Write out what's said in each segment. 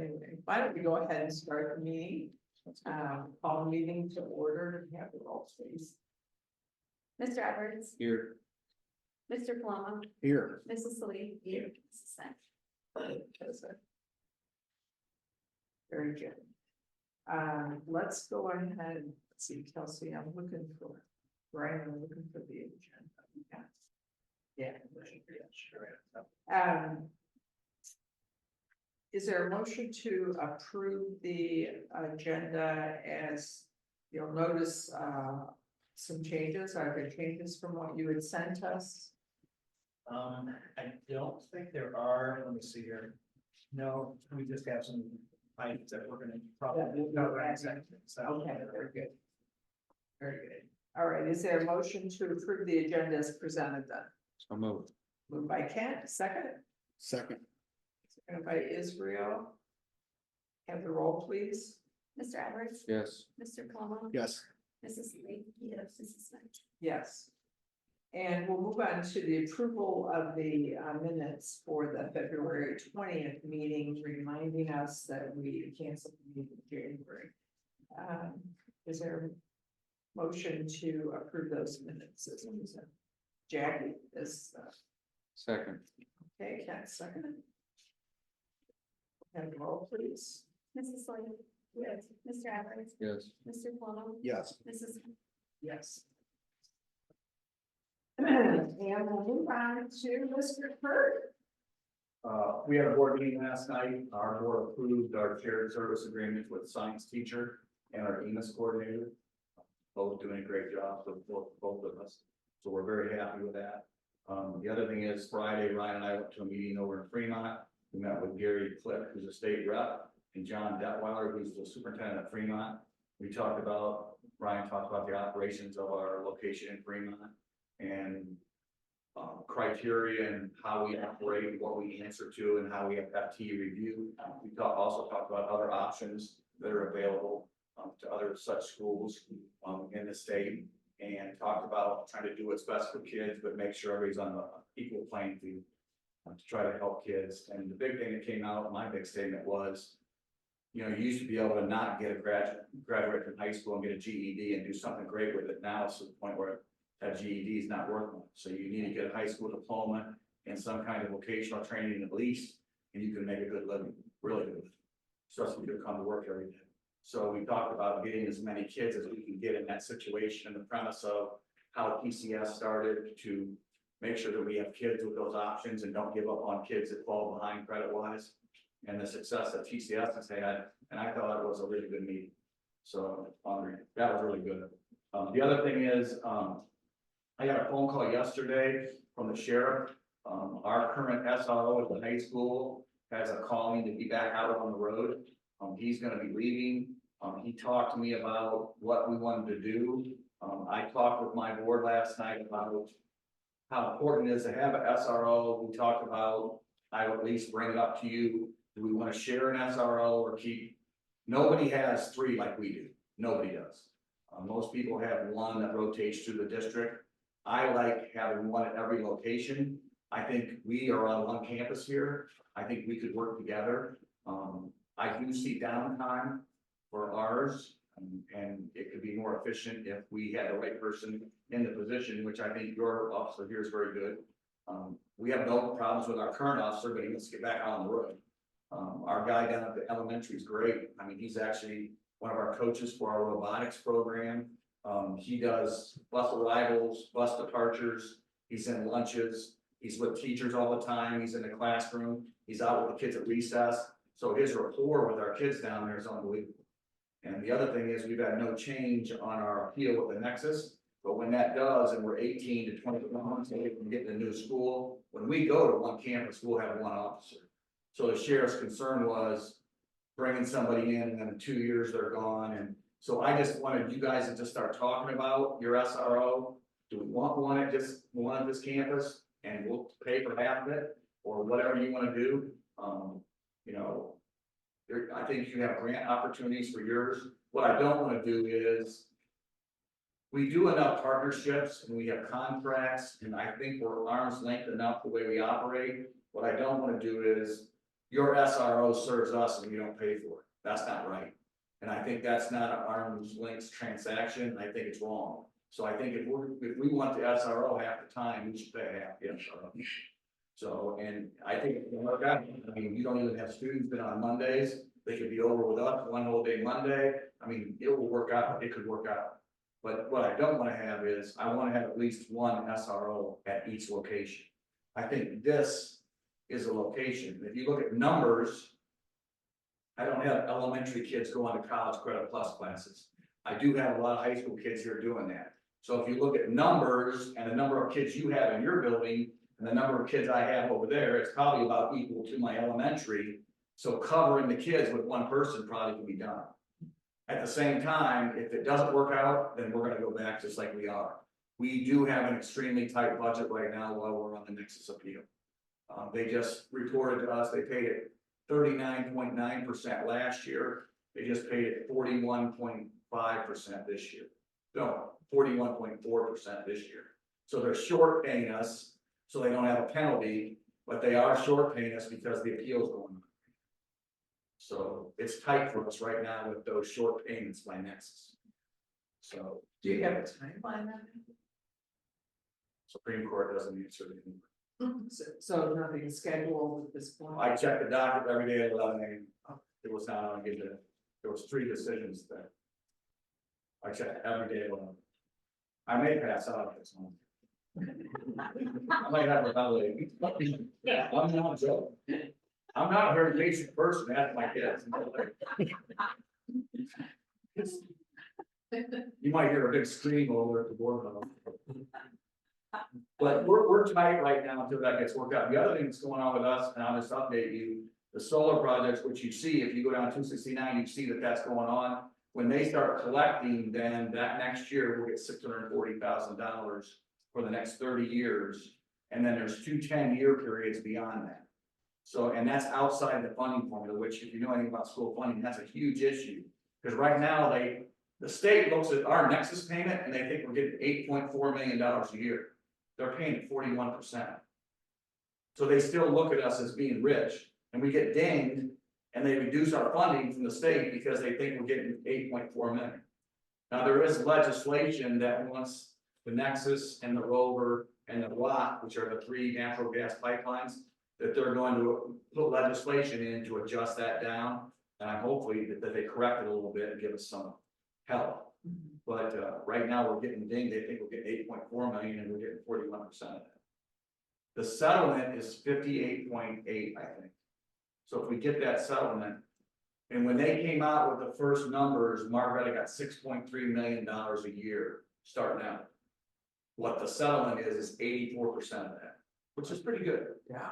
anyway, why don't we go ahead and start the meeting? Call the meeting to order and have the roll, please. Mr. Edwards, Here. Mr. Paloma, Here. Mrs. Salee, Here. Mrs. Smith. Very good. Let's go ahead. Let's see, Kelsey, I'm looking for, Brian, I'm looking for the agenda. Yeah. Is there a motion to approve the agenda as you'll notice, some changes? Are there changes from what you had sent us? I don't think there are. Let me see here. No, we just have some items that we're gonna probably cover in a second. So, Okay, very good. Very good. All right, is there a motion to approve the agenda as presented then? so moved. Moved by Kent, second. Second. Second by Israel. Have the roll, please. Mr. Edwards, Yes. Mr. Paloma. Yes. Mrs. Salee, yes, Mrs. Smith. Yes. And we'll move on to the approval of the minutes for the February 20th meeting, reminding us that we canceled the meeting in January. Is there a motion to approve those minutes? Jackie is Second. okay, Ken, second. Have the roll, please. Mrs. Salee, yes, Mr. Edwards, Yes. Mr. Paloma, Yes. Mrs. Smith. Yes. And we'll move on to Mr. Kurt. We had a board meeting last night. Our board approved our shared service agreement with science teacher and our EMIS coordinator. Both doing a great job for both of us. So we're very happy with that. The other thing is Friday, Ryan and I went to a meeting over in Fremont. We met with Gary Cliff, who's a state rep, and John Detweiler, who's the superintendent of Fremont. Ryan talked about the operations of our location in Fremont and criteria and how we operate, what we answer to, and how we have FT review. We also talked about other options that are available to other such schools in the state, and talked about trying to do what's best for kids, but make sure everybody's on the equal playing field to try to help kids. And the big thing that came out, my big statement was, you used to be able to not get a graduate from high school and get a GED and do something great with it. Now it's to the point where that GED is not worth much. So you need to get a high school diploma and some kind of vocational training at least, and you can make a good living, really good, especially if you come to work every day. So we talked about getting as many kids as we can get in that situation, and the premise of how TCS started to make sure that we have kids with those options and don't give up on kids that fall behind credit wise, and the success that TCS has had. And I thought it was a really good meeting. So that was really good. The other thing is, I got a phone call yesterday from the sheriff. Our current SRO at the high school has a calling to be back out on the road. He's going to be leaving. He talked to me about what we wanted to do. I talked with my board last night about how important it is to have an SRO. We talked about, I would at least bring it up to you. Do we want to share an SRO or keep? Nobody has three like we do. Nobody does. Most people have one that rotates through the district. I like having one at every location. I think we are on one campus here. I think we could work together. I do see downtime for ours, and it could be more efficient if we had the right person in the position, which I think your officer here is very good. We have no problems with our current officer, but he wants to get back on the road. Our guy down at the elementary is great. I mean, he's actually one of our coaches for our robotics program. He does bus arrivals, bus departures. He's in lunches. He's with teachers all the time. He's in the classroom. He's out with the kids at recess. So his rapport with our kids down there is unbelievable. And the other thing is we've had no change on our appeal with the Nexus. But when that does, and we're 18 to 21 months away from getting a new school, when we go to one campus, we'll have one officer. So the sheriff's concern was bringing somebody in, and then in 2 years they're gone. And so I just wanted you guys to just start talking about your SRO. Do we want one at this campus, and we'll pay for half of it, or whatever you want to do? I think you have grant opportunities for yours. What I don't want to do is, we do enough partnerships and we have contracts, and I think we're arm's length enough the way we operate. What I don't want to do is your SRO serves us and we don't pay for it. That's not right. And I think that's not an arm's length transaction. I think it's wrong. So I think if we want the SRO half the time, we should pay half the SRO. So, and I think, I mean, you don't even have students been on Mondays. They could be over with us one whole day Monday. I mean, it will work out. It could work out. But what I don't want to have is, I want to have at least one SRO at each location. I think this is a location. If you look at numbers, I don't have elementary kids going to college credit plus classes. I do have a lot of high school kids here doing that. So if you look at numbers and the number of kids you have in your building and the number of kids I have over there, it's probably about equal to my elementary. So covering the kids with one person probably can be done. At the same time, if it doesn't work out, then we're gonna go back just like we are. We do have an extremely tight budget right now while we're on the Nexus appeal. They just reported to us, they paid it 39.9% last year. They just paid it 41.5% this year. No, 41.4% this year. So they're short paying us, so they don't have a penalty, but they are short paying us because the appeal's going on. So it's tight for us right now with those short payments by Nexus. So Do you have a timeline on it? Supreme Court doesn't answer anything. So nothing scheduled at this point? I check the docket every day at 11 a.m. It was not on agenda. There was 3 decisions that I check every day at 11. I may pass out this one. I might have a belly. I'm not joking. I'm not a very patient person, that's my kids. You might hear a big scream over at the board level. But we're tight right now until that gets worked out. The other thing that's going on with us, and I'll just update you, the solar projects, which you see, if you go down 269, you see that that's going on. When they start collecting, then that next year we'll get $640,000 for the next 30 years. And then there's 2 10-year periods beyond that. So, and that's outside the funding formula, which if you know anything about school funding, that's a huge issue. Because right now the state looks at our Nexus payment and they think we're getting $8.4 million a year. They're paying at 41%. So they still look at us as being rich, and we get dinged and they reduce our funding from the state because they think we're getting 8.4 million. Now there is legislation that wants the Nexus and the Rover and the Block, which are the 3 natural gas pipelines, that they're going to put legislation in to adjust that down. And I'm hopefully that they correct it a little bit and give us some help. But right now we're getting dinged. They think we're getting 8.4 million and we're getting 41% of that. The settlement is 58.8, I think. So if we get that settlement, and when they came out with the first numbers, Margaretta got $6.3 million a year starting out. What the settlement is 84% of that, which is pretty good. Yeah.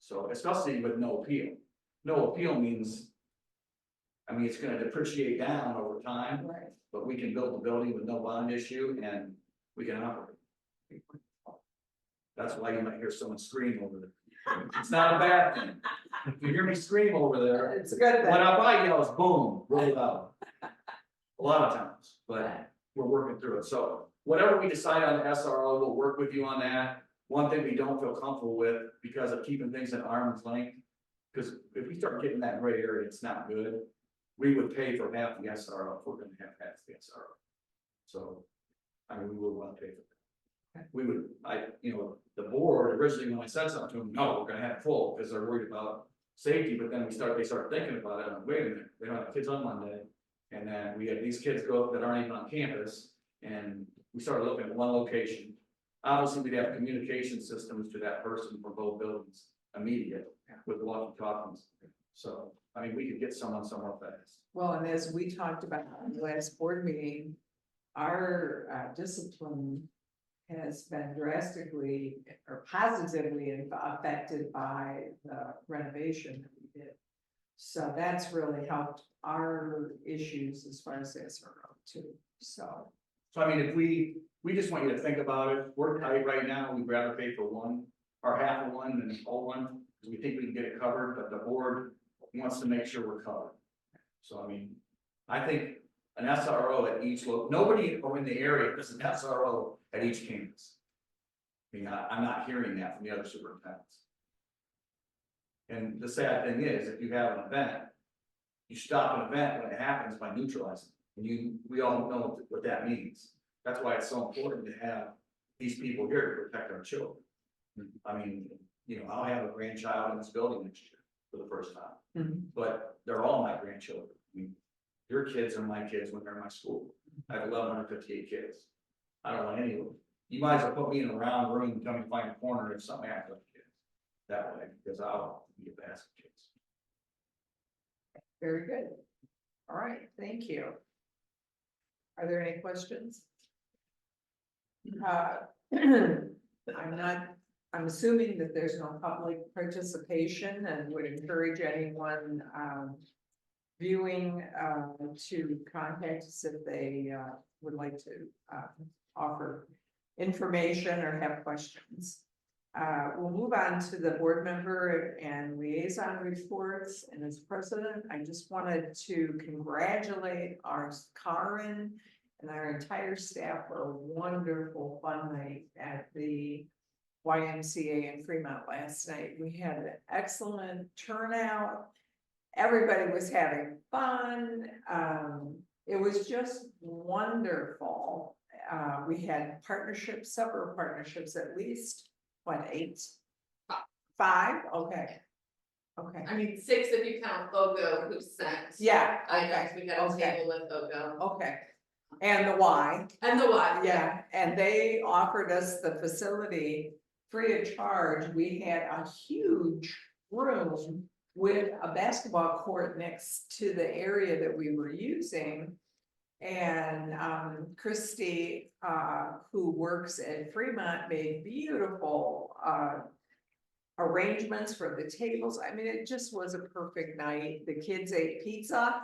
So especially with no appeal. No appeal means, I mean, it's gonna depreciate down over time, Right. but we can build the building with no bond issue and we can operate. That's why you might hear someone scream over there. It's not a bad thing. If you hear me scream over there, It's a good when thing. I yell, it's boom, really loud. A lot of times, but we're working through it. So whatever we decide on the SRO, we'll work with you on that. One thing we don't feel comfortable with because of keeping things at arm's length, because if we start getting that gray area, it's not good. We would pay for half the SRO if we're gonna have half the SRO. So, I mean, we would want to pay for that. We would, the board originally, when I said something to them, no, we're gonna have full, because they're worried about safety, but then they start thinking about it, I'm like, wait a minute, they don't have kids on Monday. And then we have these kids go up that aren't even on campus, and we started looking at one location. Obviously, we'd have communication systems to that person for both buildings immediate with the walkie-talkies. So, I mean, we could get someone somewhere fast. Well, and as we talked about in the last board meeting, our discipline has been drastically or positively affected by the renovation that we did. So that's really helped our issues as far as SRO too, so. So I mean, if we just want you to think about it, we're tight right now, we'd rather pay for one, or half of one than whole one, because we think we can get it covered, but the board wants to make sure we're covered. So I mean, I think an SRO at each nobody in the area does an SRO at each campus. I mean, I'm not hearing that from the other superintendents. And the sad thing is, if you have an event, you stop an event when it happens by neutralizing. And we all know what that means. That's why it's so important to have these people here to protect our children. I mean, I'll have a grandchild in this building next year for the first time, but they're all my grandchildren. I mean, your kids are my kids when they're in my school. I have 1,158 kids. I don't want any of them. You might as well put me in a round room and tell me to find a corner if something happens with kids. That way, because I'll be a basket kids. Very good. All right, thank you. Are there any questions? I'm assuming that there's no public participation and would encourage anyone, viewing, to contact us if they, would like to, offer information or have questions. We'll move on to the board member and liaison reports. And as president, I just wanted to congratulate our Karen and our entire staff for a wonderful fun night at the YMCA in Fremont last night. We had an excellent turnout. Everybody was having fun. It was just wonderful. We had partnerships, several partnerships, at least, what, 8? 5? Okay. Okay. I mean, 6 if you count Fogo who sent. Yeah, Items, okay, we got a okay. table with Fogo. Okay. And the Y. And the what? Yeah, and they offered us the facility free of charge. We had a huge room with a basketball court next to the area that we were using. And Christy, who works at Fremont, made beautiful arrangements for the tables. I mean, it just was a perfect night. The kids ate pizza.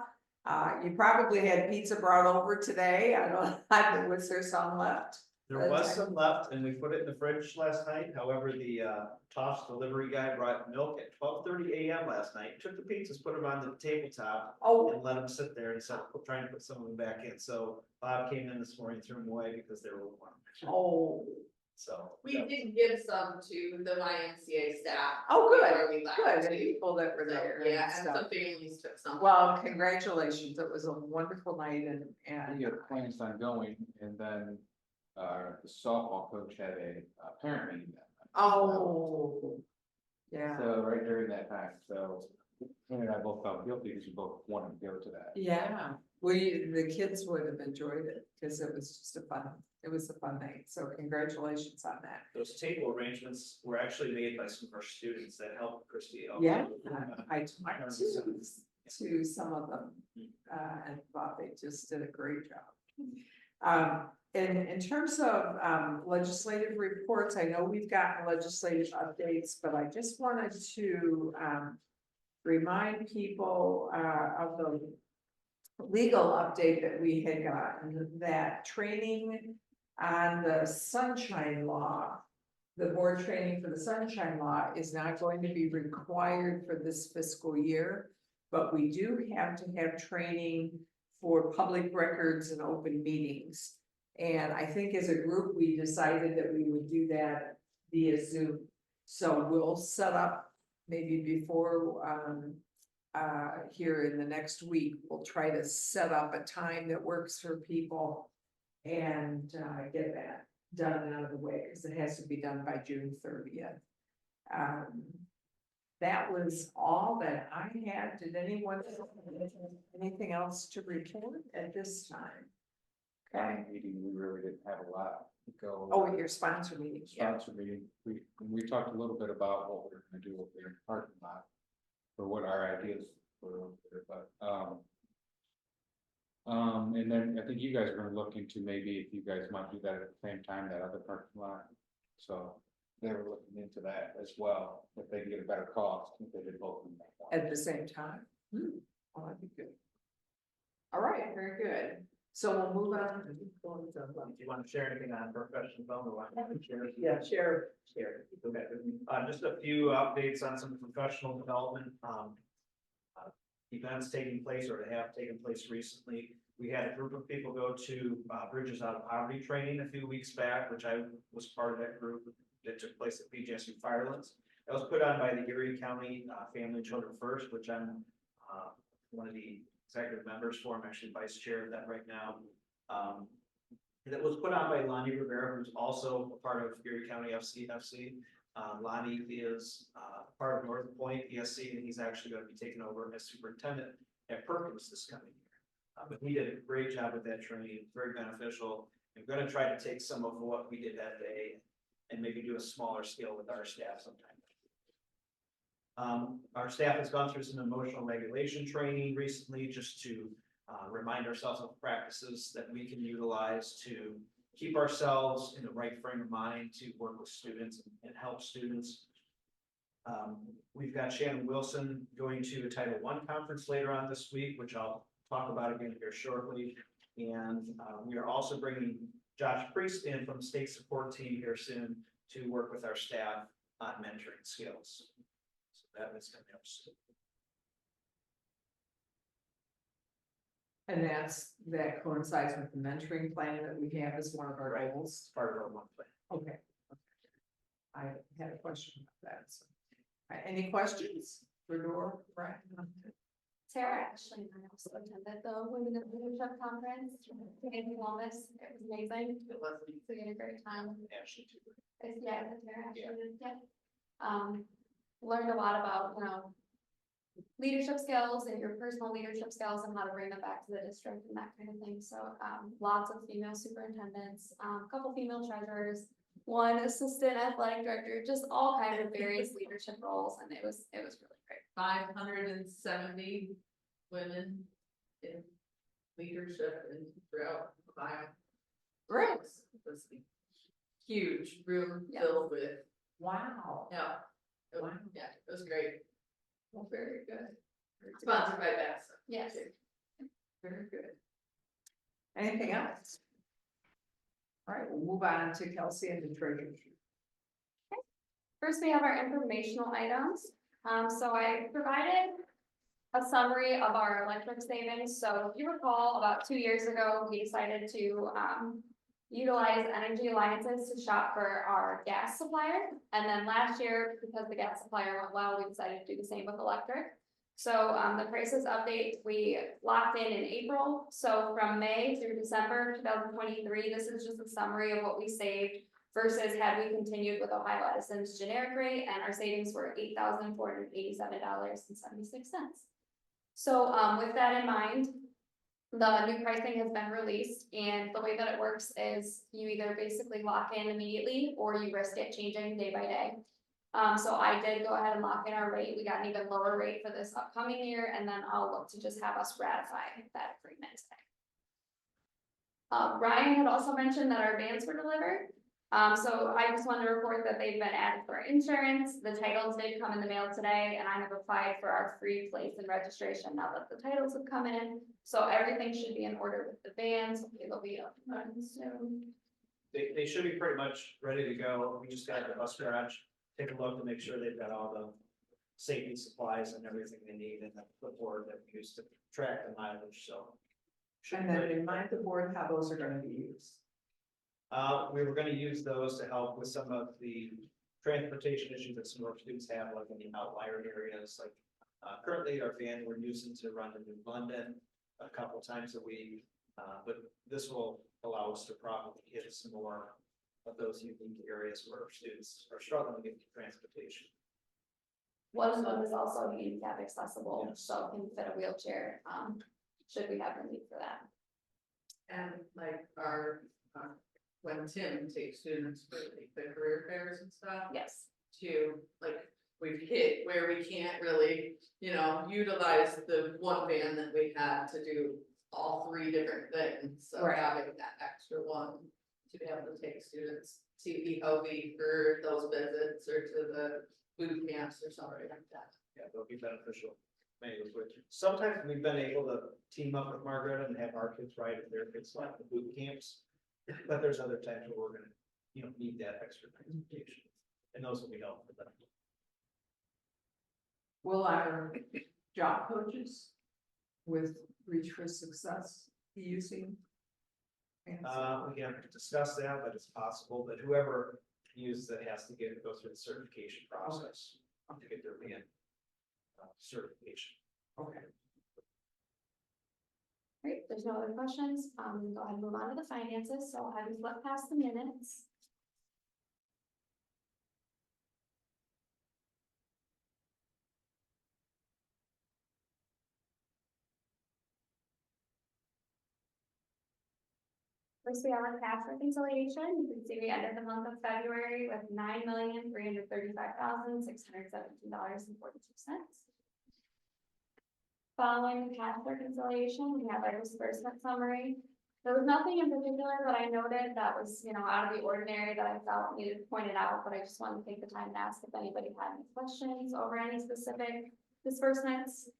You probably had pizza brought over today. Was there some left? There was some left and we put it in the fridge last night. However, the Tops delivery guy brought milk at 12:30 a.m. last night, took the pizzas, put them on the tabletop Oh, and let them sit there and started trying to put some of them back in. So Bob came in this morning, threw them away because they were warm. oh, So. We did give some to the YMCA staff. oh, good, before we left, good. The too. people that were So, there. yeah, and stuff. some families took some. Well, congratulations. It was a wonderful night and We had plans on going, and then the softball coach had a parent meeting that night. oh, yeah, So right during that time, so him and I both felt guilty because we both wanted to go to that. yeah. The kids would have enjoyed it because it was just it was a fun night. So congratulations on that. Those table arrangements were actually made by some of our students that helped Christie out. Yeah, I talked to some of them, and thought they just did a great job. In terms of legislative reports, I know we've gotten legislative updates, but I just wanted to remind people of the legal update that we had gotten, that training on the sunshine law, the board training for the sunshine law is not going to be required for this fiscal year, but we do have to have training for public records and open meetings. And I think as a group, we decided that we would do that via Zoom. So we'll set up maybe before here in the next week, we'll try to set up a time that works for people and get that done and out of the way, because it has to be done by June 30th. That was all that I had. Did anyone have anything else to report at this time? Okay. Meeting, we really didn't have a lot to go. Oh, your sponsor meeting. Yeah. Sponsor meeting, we talked a little bit about what we're gonna do over there in the parking lot, or what our ideas were over there, but, and then I think you guys are gonna look into maybe if you guys might do that at the same time, that other parking lot. So they were looking into that as well, if they can get a better cost, if they did both of them at once. At the same time. Well, that'd be good. All right, very good. So we'll move on. Do you want to share anything on professional development? Yeah, share. Okay. Just a few updates on some professional development, events taking place or have taken place recently. We had a group of people go to Bridges Out of Poverty training a few weeks back, which I was part of that group that took place at BGSU Firelands. That was put on by the Erie County Family and Children First, which I'm one of the executive members for. I'm actually vice chair of that right now. That was put on by Lonnie Rivera, who's also a part of Erie County FCFC. Lonnie is part of North Point ESC, and he's actually going to be taking over as superintendent at Perkins this coming year. But he did a great job with that training, very beneficial. I'm going to try to take some of what we did that day and maybe do a smaller scale with our staff sometime. Our staff has gone through some emotional regulation training recently, just to remind ourselves of practices that we can utilize to keep ourselves in the right frame of mind to work with students and help students. We've got Shannon Wilson going to a Title I conference later on this week, which I'll talk about again here shortly. And we are also bringing Josh Priest in from the state support team here soon to work with our staff on mentoring skills. So that is coming up soon. And that coincides with the mentoring plan that we have as one of our goals. Part of our one plan. Okay. I had a question about that. So. All right, any questions for Dora? Right. Sarah actually and I also attended the Women in Leadership Conference, Community Wellness. It was amazing. It was. We had a great time. Ashley too. Yeah, Sarah actually, yeah. Learned a lot about, leadership skills and your personal leadership skills and how to bring them back to the district and that kind of thing. So, lots of female superintendents, a couple female treasurers, one assistant athletic director, just all kinds of various leadership roles. And it was really great. 570 women in leadership and throughout Ohio. Great. It was a huge room Yeah. filled with, Wow. yeah. It was, Wow. yeah, it was great. Well, very good. Sponsored by Bass. Yes. Very good. Anything else? All right, we'll move on to Kelsey and the treasurer. First, we have our informational items. So I provided a summary of our electric savings. So if you recall, about 2 years ago, we decided to utilize Energy Alliances to shop for our gas supplier. And then last year, because the gas supplier went well, we decided to do the same with electric. So the prices update, we locked in April. So from May through December 2023, this is just a summary of what we saved versus had we continued with Ohio Edison's generic rate, and our savings were $8,487.76. So with that in mind, the new pricing has been released, and the way that it works is you either basically lock in immediately or you risk it changing day by day. So I did go ahead and lock in our rate. We got an even lower rate for this upcoming year, and then I'll look to just have us ratify that agreement today. Ryan had also mentioned that our vans were delivered. So I just wanted to report that they've been added for insurance. The titles did come in the mail today, and I have applied for our free place and registration now that the titles have come in. So everything should be in order with the vans. It'll be up and running soon. They should be pretty much ready to go. We just got the bus garage, take a look to make sure they've got all the safety supplies and everything they need, and the clipboard that we use to track the mileage, so. And then remind the board how those are gonna be used. We were gonna use those to help with some of the transportation issues that some of our students have, like in the outlier areas, like currently our van, we're using to run to New London a couple times a week. But this will allow us to probably hit some more of those unique areas where our students are struggling to get transportation. One of them is also handicap accessible, Yes. so can fit a wheelchair, should we have a need for that. And like when Tim takes students for the career fairs and stuff, Yes, to like, we've hit where we can't really, utilize the one van that we had to do all three different things. So Right. having that extra one to be able to take students to EOV for those visits or to the boot camps or something like that. Yeah, they'll be beneficial. Many of which, sometimes we've been able to team up with Margaret and have our kids ride at their kids like the boot camps. But there's other times where we're gonna, need that extra transportation, and those will be helpful for them. Will our job coaches with Reach for Success be using? vans? We haven't discussed that, but it's possible that whoever uses it has to go through the certification process to get their van certification. Okay. Great, there's no other questions, go ahead and move on to the finances, so I will flip past the minutes. First, we have our cash reconciliation. You can see we ended the month of February with $9,335,617.42. Following the cash reconciliation, we have our disbursement summary. There was nothing in particular that I noted that was, out of the ordinary that I felt needed pointed out, but I just wanted to take the time to ask if anybody had any questions over any specific disbursements.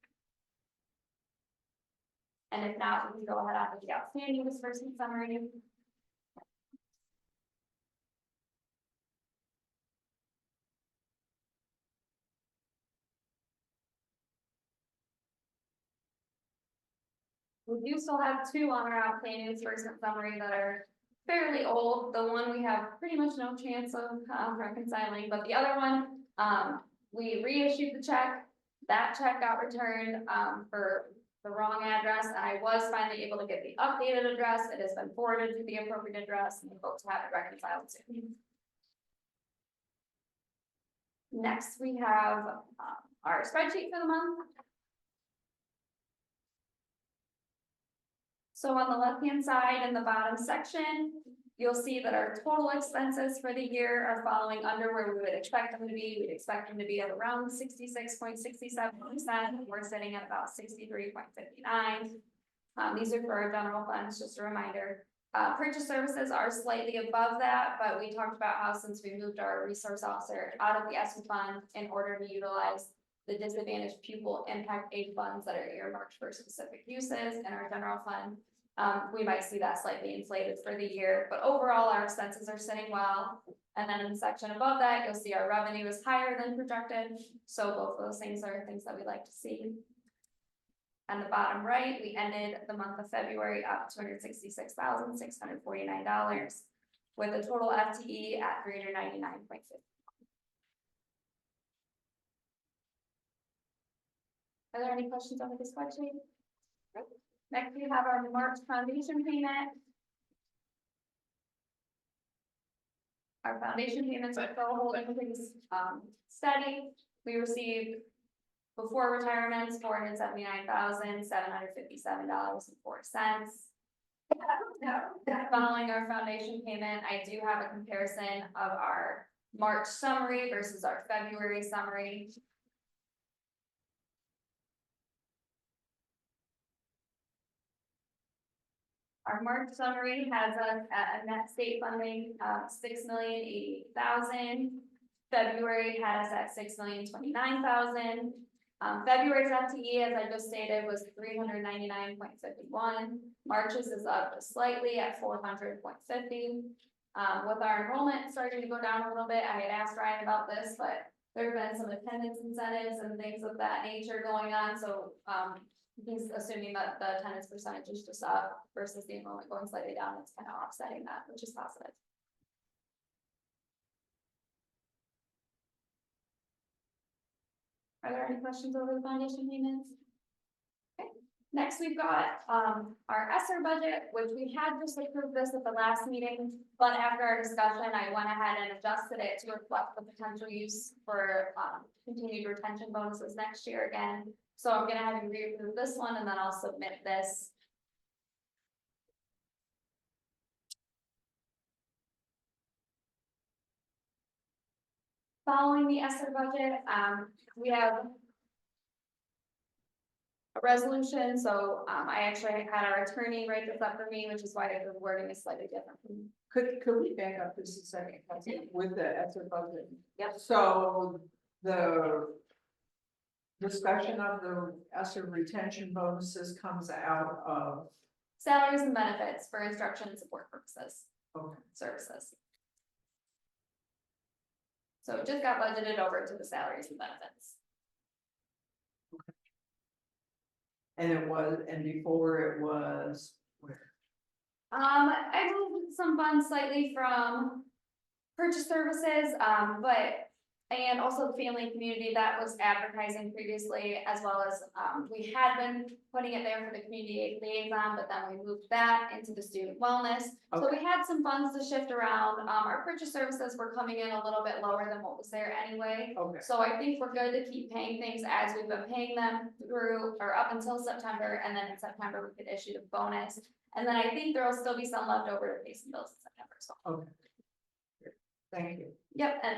And if not, we can go ahead with the outstanding disbursement summary. We do still have two on our outstanding disbursement summary that are fairly old. The one we have pretty much no chance of reconciling, but the other one, we reissued the check. That check got returned for the wrong address, and I was finally able to get the updated address. It has been forwarded to the appropriate address, and we hope to have it reconciled soon. Next, we have our spreadsheet for the month. So on the left-hand side in the bottom section, you'll see that our total expenses for the year are falling under where we would expect them to be. We'd expect them to be at around 66.67%. We're sitting at about 63.59. These are for our general funds, just a reminder. Purchase services are slightly above that, but we talked about how since we moved our resource officer out of the ESSER fund in order to utilize the disadvantaged pupil impact aid funds that are earmarked for specific uses in our general fund. We might see that slightly inflated for the year, but overall our expenses are sitting well. And then in the section above that, you'll see our revenue is higher than projected. So both of those things are things that we like to see. On the bottom right, we ended the month of February up $266,649 with a total FTE at 399.50. Are there any questions on this spreadsheet? Next, we have our March foundation payment. Our foundation payments are still holding things steady. We received before retirements $479,757.04. Following our foundation payment, I do have a comparison of our March summary versus our February summary. Our March summary has us at a net state funding of $6,088,000. February had us at $6,029,000. February's FTE, as I just stated, was 399.51. March's is up just slightly at 400.50. With our enrollment starting to go down a little bit, I had asked Ryan about this, but there have been some attendance incentives and things of that nature going on, so he's assuming that the attendance percentage is just up versus the enrollment going slightly down. It's kind of offsetting that, which is positive. Are there any questions over the foundation payments? Okay. Next, we've got our ESSER budget, which we had just approved this at the last meeting, but after our discussion, I went ahead and adjusted it to reflect the potential use for continued retention bonuses next year again. So I'm gonna have you reapprove this one, and then I'll submit this. Following the ESSER budget, we have a resolution, so I actually had our attorney write this up for me, which is why the wording is slightly different. Could we back up just a second, Kelsey, with the ESSER budget? Yep. So the discussion of the ESSER retention bonuses comes out of, Salaries and benefits for instruction and support purposes, okay, services. So it just got budgeted over to the salaries and benefits. and it was, and before it was where? I moved some funds slightly from purchase services, and also the family and community that was advertising previously, as well as, we had been putting it there for the community liaison, but then we moved that into the student wellness. So we had some funds to shift around. Our purchase services were coming in a little bit lower than what was there anyway. Okay, So I think we're good to keep paying things as we've been paying them through, or up until September, and then in September we could issue the bonus. And then I think there will still be some left over to pay some bills in September, so. okay. Thank you. Yep, and,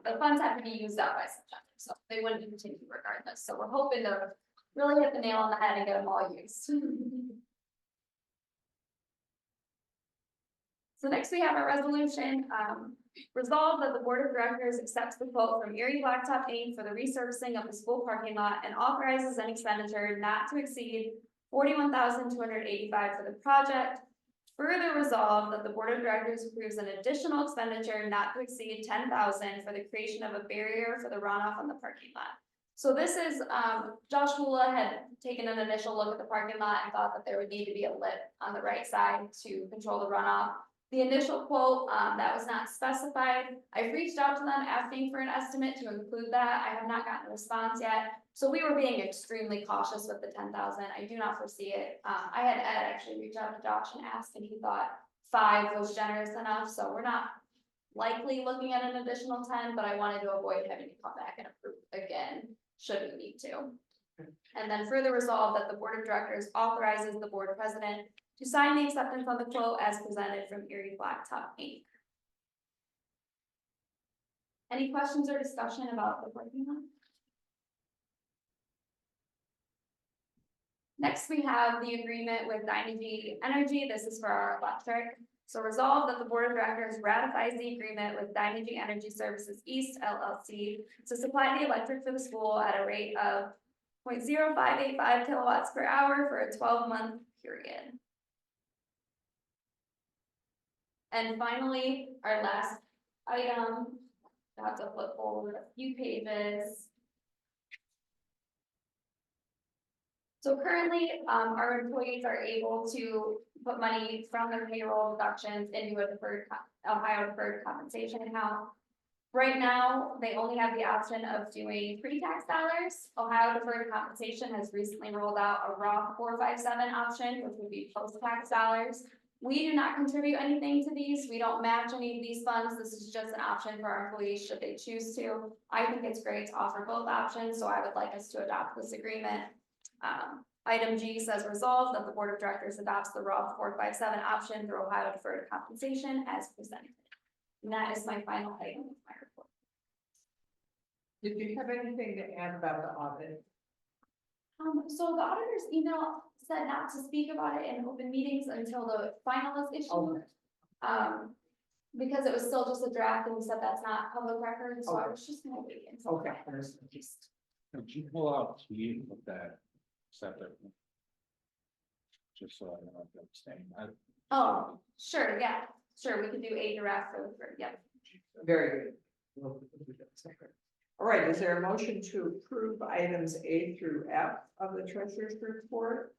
the funds have to be used up by September, so they wouldn't continue regardless, so we're hoping to really hit the nail on the head and get them all used. So next we have our resolution, resolved that the board of directors accepts the quote from Erie Blacktop Inc. for the resurfacing of the school parking lot and authorizes an expenditure not to exceed $41,285 for the project. Further resolved that the board of directors approves an additional expenditure not to exceed $10,000 for the creation of a barrier for the runoff on the parking lot. So this is, Josh Hula had taken an initial look at the parking lot and thought that there would need to be a lip on the right side to control the runoff. The initial quote, that was not specified. I've reached out to them asking for an estimate to include that. I have not gotten a response yet. So we were being extremely cautious with the 10,000. I do not foresee it. I had Ed actually reach out to Josh and ask, and he thought 5 was generous enough. So we're not likely looking at an additional 10, but I wanted to avoid having to come back and approve again, should we need to. And then further resolve that the board of directors authorizes the board president to sign the acceptance on the quote as presented from Erie Blacktop Inc. Any questions or discussion about the parking lot? Next, we have the agreement with Dynegy Energy. This is for our electric. So resolved that the board of directors ratifies the agreement with Dynegy Energy Services East LLC to supply the electric for the school at a rate of 0.0585 kilowatts per hour for a 12-month period. And finally, our last item, I have to flip forward a few pages. So currently, our employees are able to put money from their payroll deductions into a Ohio deferred compensation account. Right now, they only have the option of doing pre-tax dollars. Ohio deferred compensation has recently rolled out a Roth 457 option, which would be post-tax dollars. We do not contribute anything to these. We don't match any of these funds. This is just an option for our employees should they choose to. I think it's great to offer both options, so I would like us to adopt this agreement. Item G says resolved that the board of directors adopts the Roth 457 option through Ohio deferred compensation as presented. And that is my final item of my report. Did you have anything to add about the audit? So the auditor's email said not to speak about it in open meetings until the final is issued. Okay. Because it was still just a draft and we said that's not public record, so I Okay. was just gonna wait until. Okay. Could you pull out T with that separate? Just so I know I'm staying. Oh, sure, yeah, sure, we could do a draft for, yep. Very good. All right, is there a motion to approve items A through F of the treasurer's report?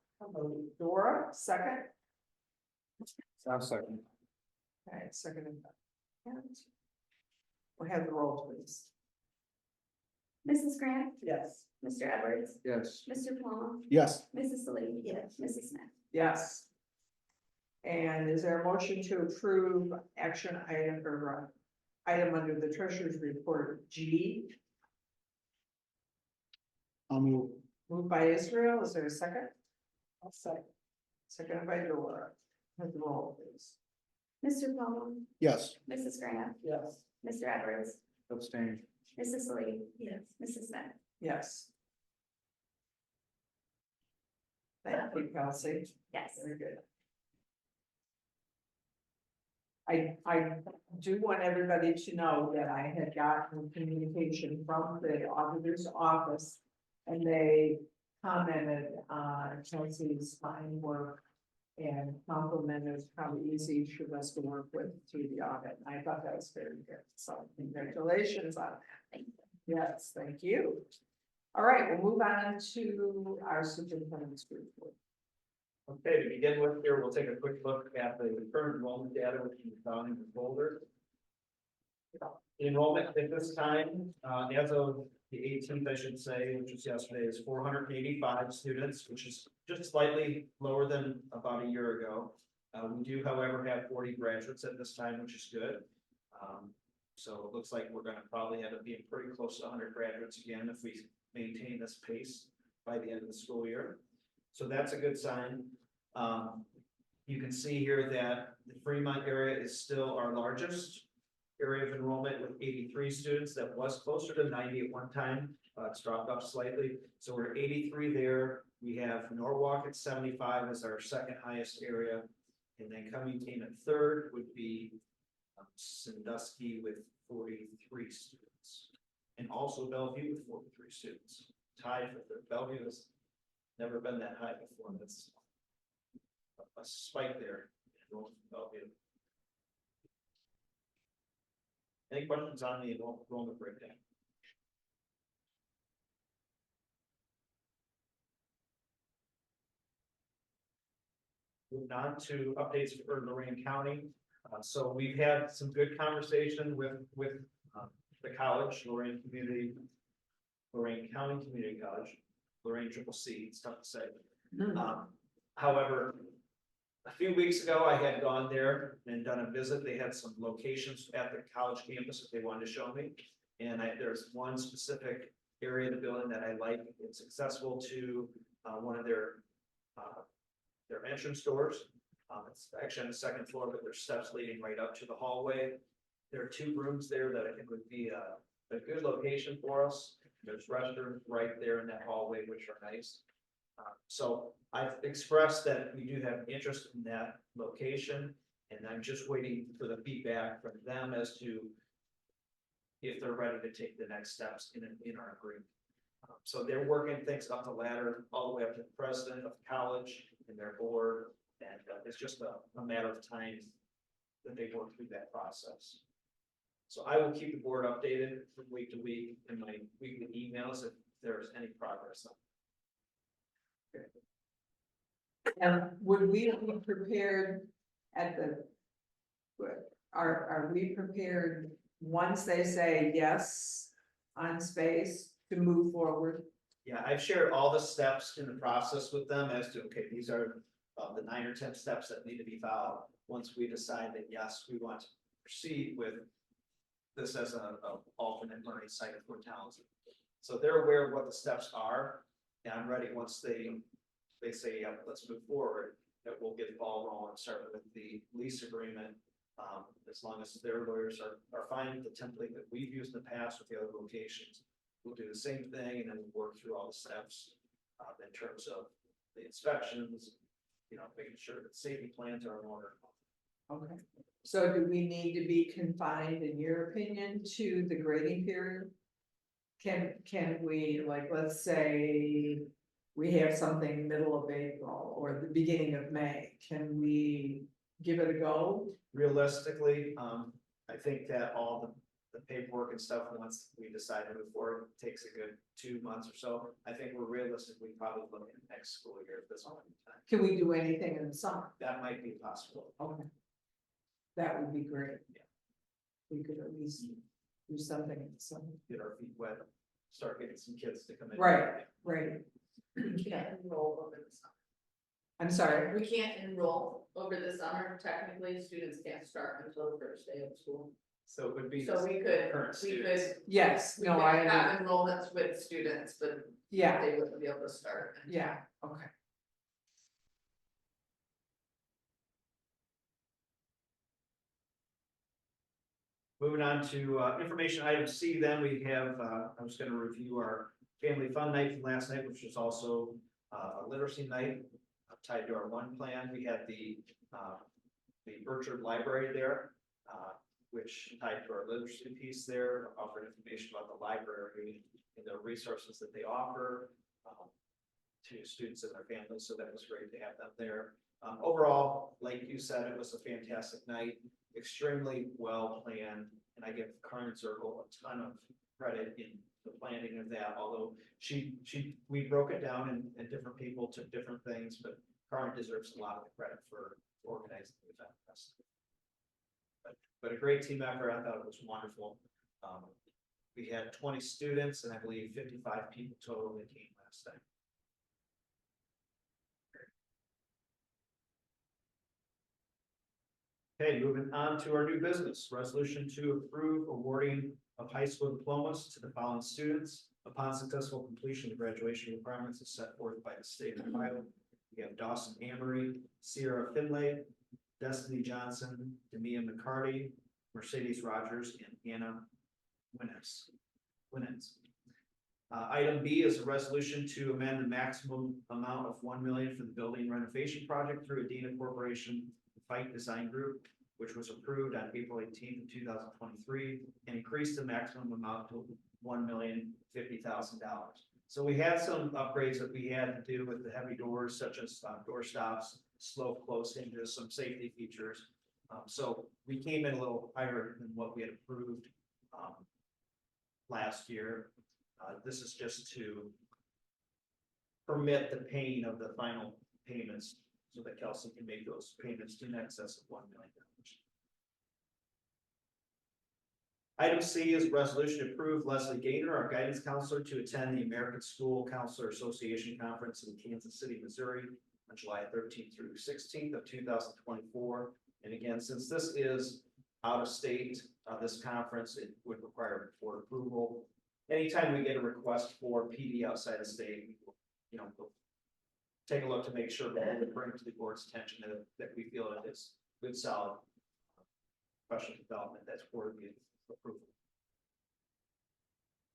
Dora, second. I'll second. Okay, second. We'll have the roll, please. Mrs. Grant, Yes. Mr. Edwards, Yes. Mr. Palmer, Yes. Mrs. Salee. Yes. Mrs. Smith. Yes. And is there a motion to approve action item or item under the treasurer's report G? I'll move. Moved by Israel, is there a second? I'll second. Seconded by Dora. Have the roll, please. Mr. Palmer, Yes. Mrs. Grant, Yes. Mr. Edwards, Abstain. Mrs. Salee. Yes. Mrs. Smith. Yes. Thank you, Kelsey. Yes. Very good. I do want everybody to know that I had gotten communication from the auditor's office. And they commented on Kelsey's fine work. And complimented how easy she was to work with through the audit. I thought that was very good. So congratulations on that. Thank you. Yes, thank you. All right, we'll move on to our superintendent's report. Okay, to begin with here, we'll take a quick look at the current enrollment data, which can be found in the folder. Enrollment at this time, as of the 18th, I should say, which was yesterday, is 485 students, which is just slightly lower than about a year ago. We do, however, have 40 graduates at this time, which is good. So it looks like we're gonna probably end up being pretty close to 100 graduates again if we maintain this pace by the end of the school year. So that's a good sign. You can see here that the Fremont area is still our largest area of enrollment with 83 students. That was closer to 90 at one time. It's dropped off slightly. So we're at 83 there. We have Norwalk at 75 as our second highest area. And then coming in at third would be Sandusky with 43 students. And also Bellevue with 43 students. Tied for third. Bellevue has never been that high before. That's a spike there. In Bellevue. Any questions on the enrollment breakdown? Moving on to updates for Lorraine County. So we've had some good conversation with the college, Lorraine County Community College, Lorraine CCC, it's tough to say. However, a few weeks ago, I had gone there and done a visit. They had some locations at the college campus that they wanted to show me. And there's one specific area of the building that I like. It's accessible to one of their entrance doors. It's actually on the second floor, but there's steps leading right up to the hallway. There are 2 rooms there that I think would be a good location for us. There's restrooms right there in that hallway, which are nice. So I've expressed that we do have interest in that location, and I'm just waiting for the feedback from them as to if they're ready to take the next steps in our agreement. So they're working things up the ladder all the way up to the president of the college and their board, and it's just a matter of time that they work through that process. So I will keep the board updated from week to week in my weekly emails if there's any progress on it. And would we be prepared at are we prepared once they say yes on space to move forward? Yeah, I've shared all the steps in the process with them as to, okay, these are the 9 or 10 steps that need to be followed. Once we decide that, yes, we want to proceed with this as an alternate learning site for Townsend. So they're aware of what the steps are, and I'm ready once they say, yeah, let's move forward, that we'll get the ball rolling, start with the lease agreement. As long as their lawyers are fine with the template that we've used in the past with the other locations, we'll do the same thing and then we'll work through all the steps in terms of the inspections, making sure that safety plans are in order. Okay, so do we need to be confined, in your opinion, to the grading period? Can we, like, let's say we have something middle of April or the beginning of May, can we give it a go? Realistically, I think that all the paperwork and stuff, once we decide to move forward, takes a good 2 months or so. I think we're realistically probably looking at next school year at this point in time. Can we do anything in the summer? That might be possible. Okay. That would be great. Yeah. We could at least do something in the summer. Get our feet wet, start getting some kids to come in. Right, right. We can't enroll over the summer. I'm sorry. We can't enroll over the summer. Technically, students can't start until the first day of school. So it would be. So we current could, students. Yes, we no, could I, have enrollments with students, but yeah, they wouldn't be able to start. yeah, okay. Moving on to information item C, then we have, I was going to review our family fun night from last night, which was also a literacy night tied to our one plan. We had the Orchard Library there, which tied to our literacy piece there, offered information about the library and the resources that they offer to students and their families. So that was great to have them there. Overall, like you said, it was a fantastic night, extremely well planned, and I give Karen Zirkle a ton of credit in the planning of that. Although we broke it down and different people took different things, but Karen deserves a lot of the credit for organizing the event. But a great team effort. I thought it was wonderful. We had 20 students and I believe 55 people total that came last time. Okay, moving on to our new business, resolution to approve awarding of high school diplomas to the following students upon successful completion of graduation requirements as set forth by the state of Ohio. We have Dawson Amory, Sierra Finlay, Destiny Johnson, Demia McCarty, Mercedes Rogers, and Anna Winnes. Item B is a resolution to amend the maximum amount of $1 million for the building renovation project through Adena Corporation Fight Design Group, which was approved on April 18th of 2023, and increased the maximum amount to $1,050,000. So we had some upgrades that we had to do with the heavy doors, such as door stops, slope close hinges, some safety features. So we came in a little higher than what we had approved last year. This is just to permit the paying of the final payments so that Kelsey can make those payments in excess of $1 million. Item C is a resolution to approve Leslie Gaynor, our guidance counselor, to attend the American School Counselor Association Conference in Kansas City, Missouri on July 13th through 16th of 2024. And again, since this is out of state, this conference, it would require board approval. Anytime we get a request for PD outside of state, we'll take a look to make sure that we bring to the board's attention that we feel it is good, solid professional development that's worthy of approval.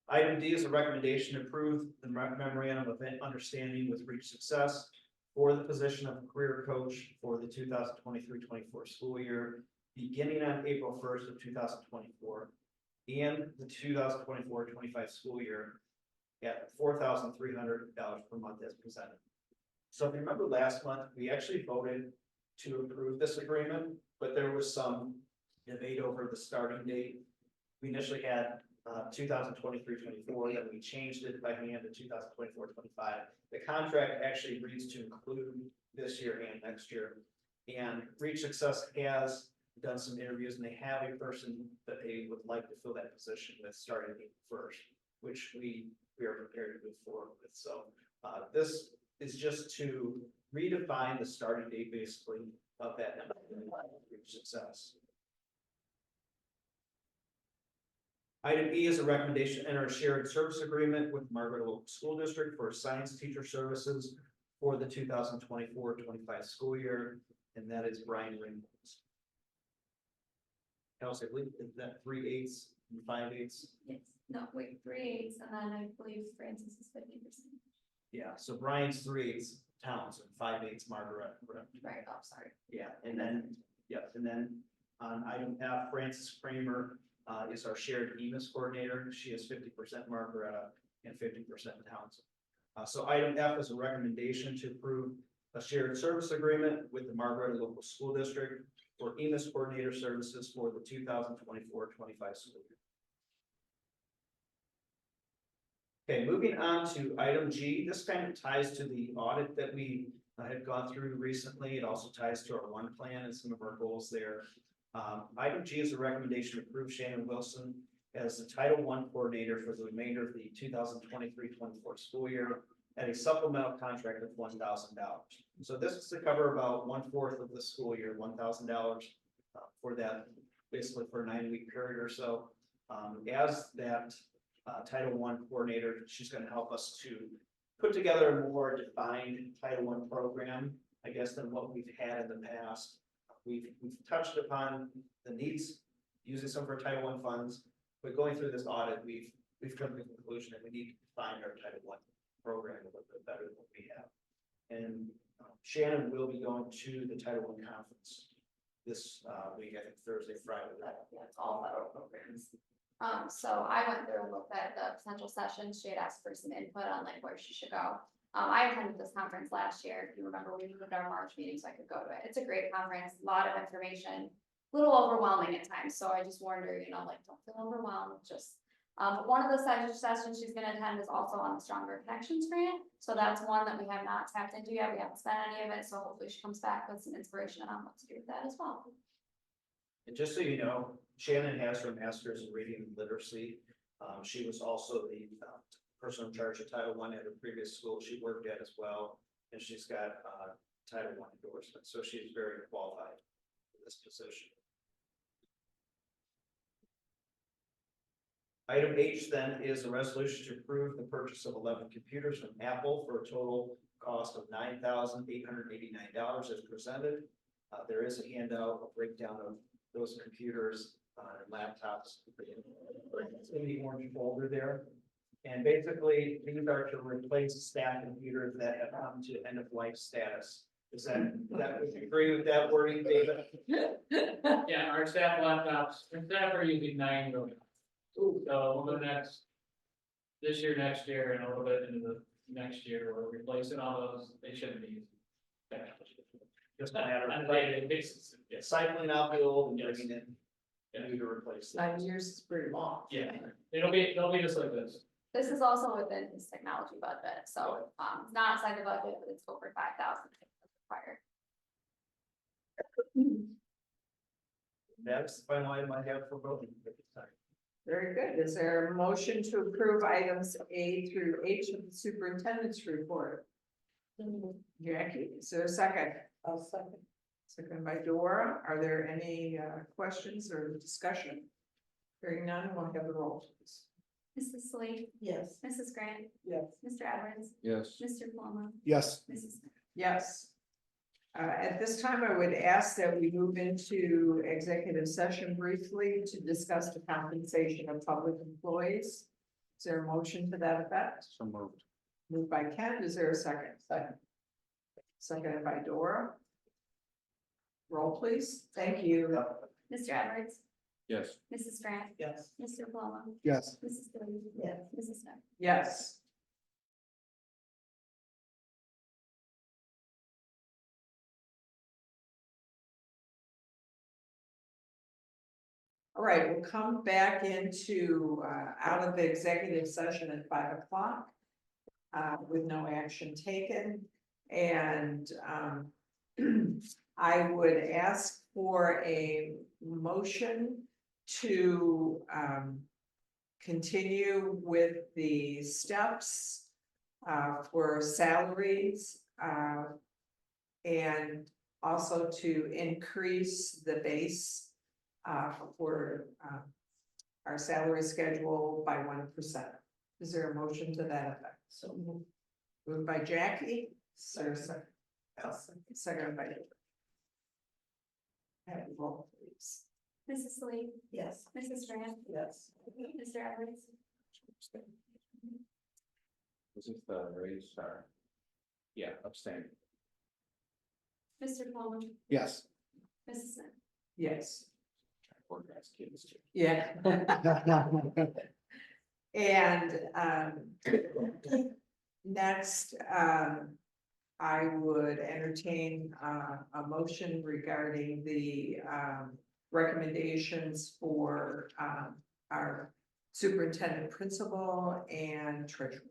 Item D is a recommendation to approve the memorandum of understanding with Reach Success for the position of career coach for the 2023-24 school year, beginning on April 1st of 2024, and the 2024-25 school year at $4,300 per month as presented. So if you remember last month, we actually voted to approve this agreement, but there was some debate over the starting date. We initially had 2023-24, then we changed it by hand to 2024-25. The contract actually reads to include this year and next year. And Reach Success has done some interviews and they have a person that they would like to fill that position with starting April 1st, which we are prepared to move forward with. So this is just to redefine the starting date basically of that Reach Success. Item E is a recommendation to enter a shared service agreement with Margaret Local School District for science teacher services for the 2024-25 school year, and that is Brian Ringwald's. Kelsey, I believe, is that 3/8 and 5/8? Yes, no, wait, 3/8, and then I believe Francis is 50%. Yeah, so Brian's 3/8 Townsend, 5/8 Margaret. Right, oh, sorry. Yeah, and then, on item F, Francis Kramer is our shared EMIS coordinator. She is 50% Margaretta and 50% Townsend. So item F is a recommendation to approve a shared service agreement with the Margaretta Local School District for EMIS coordinator services for the 2024-25 school year. Okay, moving on to item G. This kind of ties to the audit that we had gone through recently. It also ties to our one plan and some of our goals there. Item G is a recommendation to approve Shannon Wilson as the Title I coordinator for the remainder of the 2023-24 school year at a supplemental contract of $1,000. So this is to cover about 1/4 of the school year, $1,000 for that, basically for a 9-week period or so. As that Title I coordinator, she's going to help us to put together a more defined Title I program, I guess, than what we've had in the past. We've touched upon the needs using some of our Title I funds, but going through this audit, we've come to the conclusion that we need to define our Title I program a little bit better than what we have. And Shannon will be going to the Title I conference this week, I think Thursday, Friday. Yeah, it's all federal programs. So I went through and looked at the potential sessions. She had asked for some input on like where she should go. I attended this conference last year. If you remember, we moved our March meeting so I could go to it. It's a great conference, a lot of information, a little overwhelming at times. So I just warned her, don't feel overwhelmed. Just one of the sessions she's going to attend is also on the Stronger Connections grant. So that's one that we have not tapped into yet. We haven't spent any of it. So hopefully she comes back with some inspiration on what to do with that as well. And just so you know, Shannon has her master's in reading and literacy. She was also the person in charge of Title I at her previous school she worked at as well. And she's got Title I endorsement, so she's very qualified for this position. Item H then is a resolution to approve the purchase of 11 computers from Apple for a total cost of $9,889 as presented. There is a handout, a breakdown of those computers, laptops in the orange folder there. And basically, these are to replace staff computers that have come to end of life status. Would you agree with that wording, David? Yeah, our staff laptops, our staff are using 9 million. So over the this year, next year, and a little bit into the next year, we're replacing all those, they shouldn't be used. Just a matter On of a daily basis, yes. cycling out the old and Yes. bringing in new to replace. 9 years is pretty long. Yeah, they'll be just like this. This is also within his technology budget, so, it's not inside the budget, but it's over 5,000 required. That's the final item I have for voting. Very good. Is there a motion to approve items A through H of the superintendent's report? Jackie, is there a second? I'll second. Second by Dora. Are there any questions or discussion? Hearing none, we'll have the roll, please. Mrs. Lee, Yes. Mrs. Grant, Yes. Mr. Edwards, Yes. Mr. Palmer, Yes. Mrs. Smith. Yes. At this time, I would ask that we move into executive session briefly to discuss the compensation of public employees. Is there a motion to that effect? So moved. Moved by Ken, is there a second? Second. Seconded by Dora. Roll please, thank you. Mr. Edwards, Yes. Mrs. Grant, Yes. Mr. Palmer, Yes. Mrs. Lee. Yes. Mrs. Smith. Yes. All right, we'll come back into, out of the executive session at 5 o'clock. With no action taken, and, I would ask for a motion to, continue with the steps, for salaries, and also to increase the base for our salary schedule by 1%. Is there a motion to that effect? So moved by Jackie, sir, second by. Have a roll, please. Mrs. Lee, Yes. Mrs. Grant, Yes. Mr. Edwards, This is the raise, sorry. Yeah, abstain. Mr. Palmer, Yes. Mrs. Smith. Yes. Poor guy's kids too. Yeah. And next, I would entertain a motion regarding the recommendations for our superintendent principal and treasurer.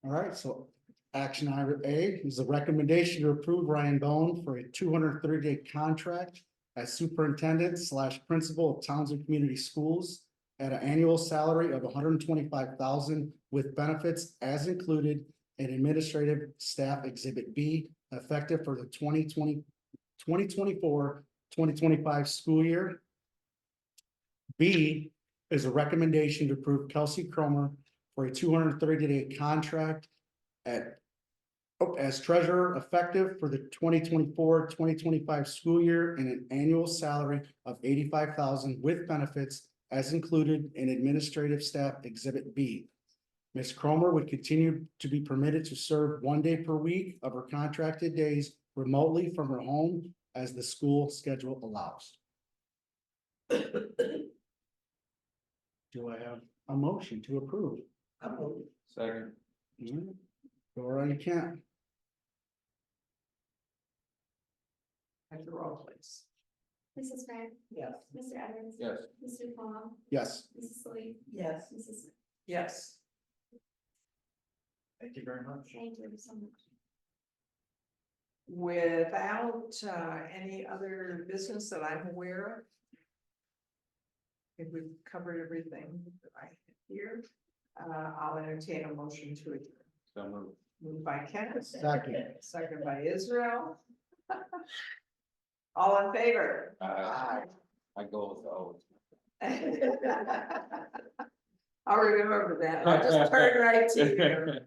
All right, so action item A is a recommendation to approve Ryan Bone for a 230-day contract as superintendent / principal of Townsend Community Schools at an annual salary of $125,000 with benefits as included in administrative staff exhibit B, effective for the 2024-2025 school year. B is a recommendation to approve Kelsey Cromer for a 230-day contract as treasurer effective for the 2024-2025 school year and an annual salary of $85,000 with benefits as included in administrative staff exhibit B. Ms. Cromer would continue to be permitted to serve 1 day per week of her contracted days remotely from her home as the school schedule allows. Do I have a motion to approve? Second. Dora, you can't. Have the roll, please. Mrs. Grant, Yes. Mr. Edwards. Yes. Mr. Palmer, Yes. Mrs. Lee. Yes. Mrs. Smith. Yes. Thank you very much. Thank you so much. Without any other business that I'm aware of. If we've covered everything that I have here, I'll entertain a motion to adjourn. So moved. Moved by Kenneth. Second. Second by Israel. All in favor? I go with those. I'll remember that. I'll just turn right to you.